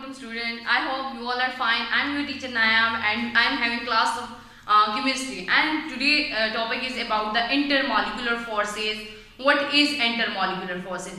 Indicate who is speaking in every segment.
Speaker 1: welcome student. I hope you all are fine. I'm your teacher Nayam and I'm having class of chemistry, and today topic is about the intermolecular forces. What is intermolecular forces?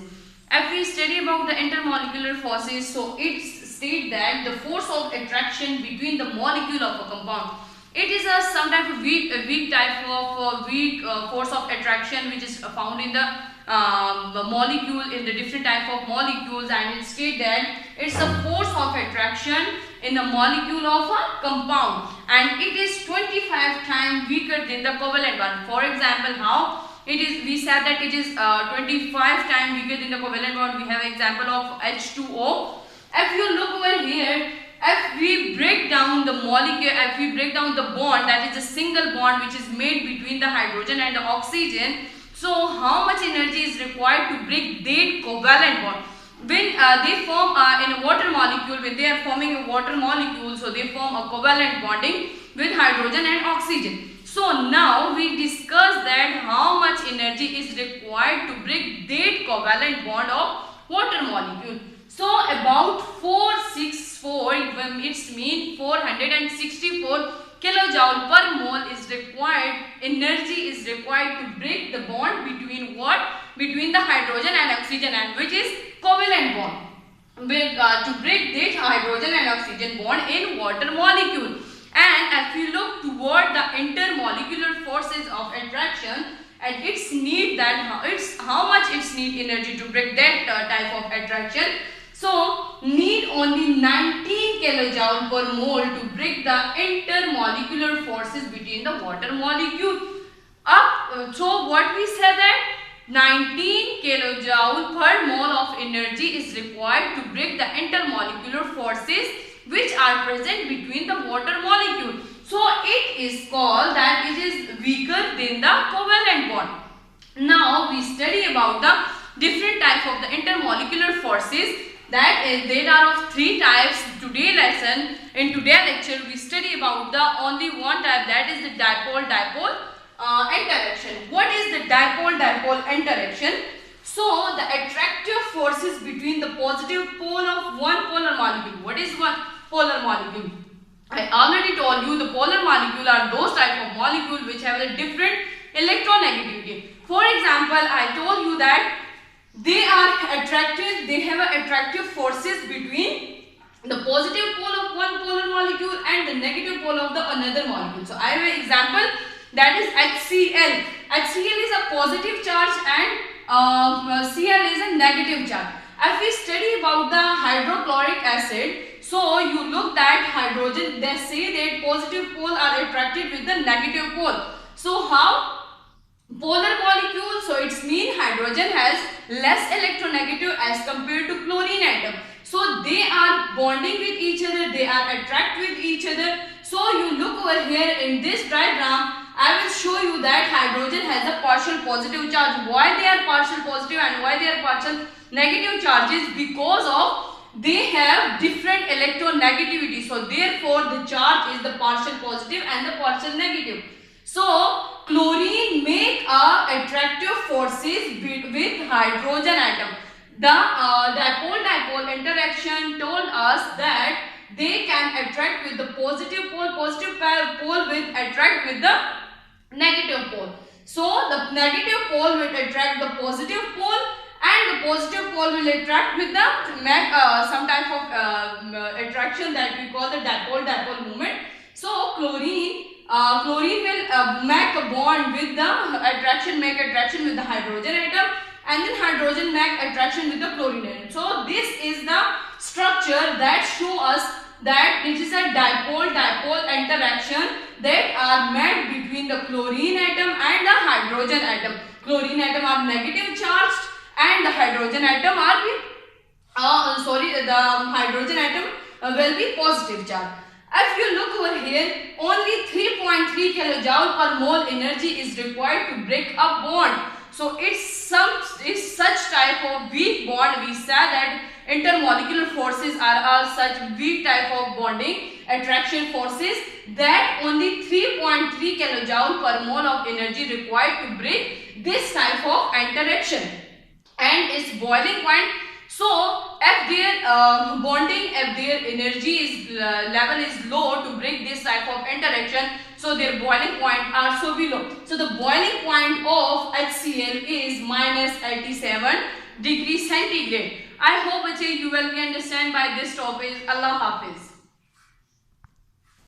Speaker 1: If we study about the intermolecular forces, so it states that the force of attraction between the molecule of a compound. It is some type of weak type of force of attraction which is found in the molecule, in the different type of molecules, and it states that it's a force of attraction in the molecule of a compound, and it is 25 times weaker than the covalent one. For example, how it is, we said that it is 25 times weaker than the covalent bond. We have example of H2O. If you look over here, if we break down the molecule, if we break down the bond, that is a single bond which is made between the hydrogen and the oxygen, so how much energy is required to break that covalent bond? When they form in a water molecule, when they are forming a water molecule, so they form a covalent bonding with hydrogen and oxygen. So now we discuss that how much energy is required to break that covalent bond of water molecule. So about 464, it means 464 kilojoule per mole is required, energy is required to break the bond between what? Between the hydrogen and oxygen, and which is covalent bond. To break that hydrogen and oxygen bond in water molecule. And if we look toward the intermolecular forces of attraction, and its need, that it's how much its need energy to break that type of attraction. So need only 19 kilojoule per mole to break the intermolecular forces between the water molecule. So what we said, that 19 kilojoule per mole of energy is required to break the intermolecular forces which are present between the water molecule. So it is called that it is weaker than the covalent bond. Now we study about the different types of the intermolecular forces. That is, there are of three types. Today lesson, in today's lecture, we study about the only one type, that is the dipole-dipole interaction. What is the dipole-dipole interaction? So the attractive forces between the positive pole of one polar molecule. What is one polar molecule? I already told you the polar molecule are those type of molecule which have a different electronegativity. For example, I told you that they are attractive, they have attractive forces between the positive pole of one polar molecule and the negative pole of the another molecule. So I have an example, that is HCl. HCl is a positive charge and Cl is a negative charge. If we study about the hydrochloric acid, so you look that hydrogen, they say that positive pole are attracted with the negative pole. So how? Polar molecule, so it means hydrogen has less electronegative as compared to chlorine atom. So they are bonding with each other, they are attract with each other. So you look over here in this diagram, I will show you that hydrogen has a partial positive charge. Why they are partial positive and why they are partial negative charges? Because of they have different electronegativity. So therefore the charge is the partial positive and the partial negative. So chlorine make attractive forces with hydrogen atom. The dipole-dipole interaction told us that they can attract with the positive pole will attract with the negative pole. So the negative pole will attract the positive pole, and the positive pole will attract with the some type of attraction that we call the dipole-dipole movement. So chlorine will make a bond with the make attraction with the hydrogen atom, and then hydrogen make attraction with the chlorine atom. So this is the structure that show us that this is a dipole-dipole interaction that are made between the chlorine atom and the hydrogen atom. Chlorine atom are negative charged and the hydrogen atom are the hydrogen atom will be positive charged. If you look over here, only 3.3 kilojoule per mole energy is required to break a bond. So it's such type of weak bond. We said that intermolecular forces are such weak type of bonding attraction forces that only 3.3 kilojoule per mole of energy required to break this type of interaction. And its boiling point, So if their bonding, if their energy is level is low to break this type of interaction, so their boiling point are so below. So the boiling point of HCl is minus 87 degrees centigrade. I hope you will be understand by this topic. Allah Hafiz.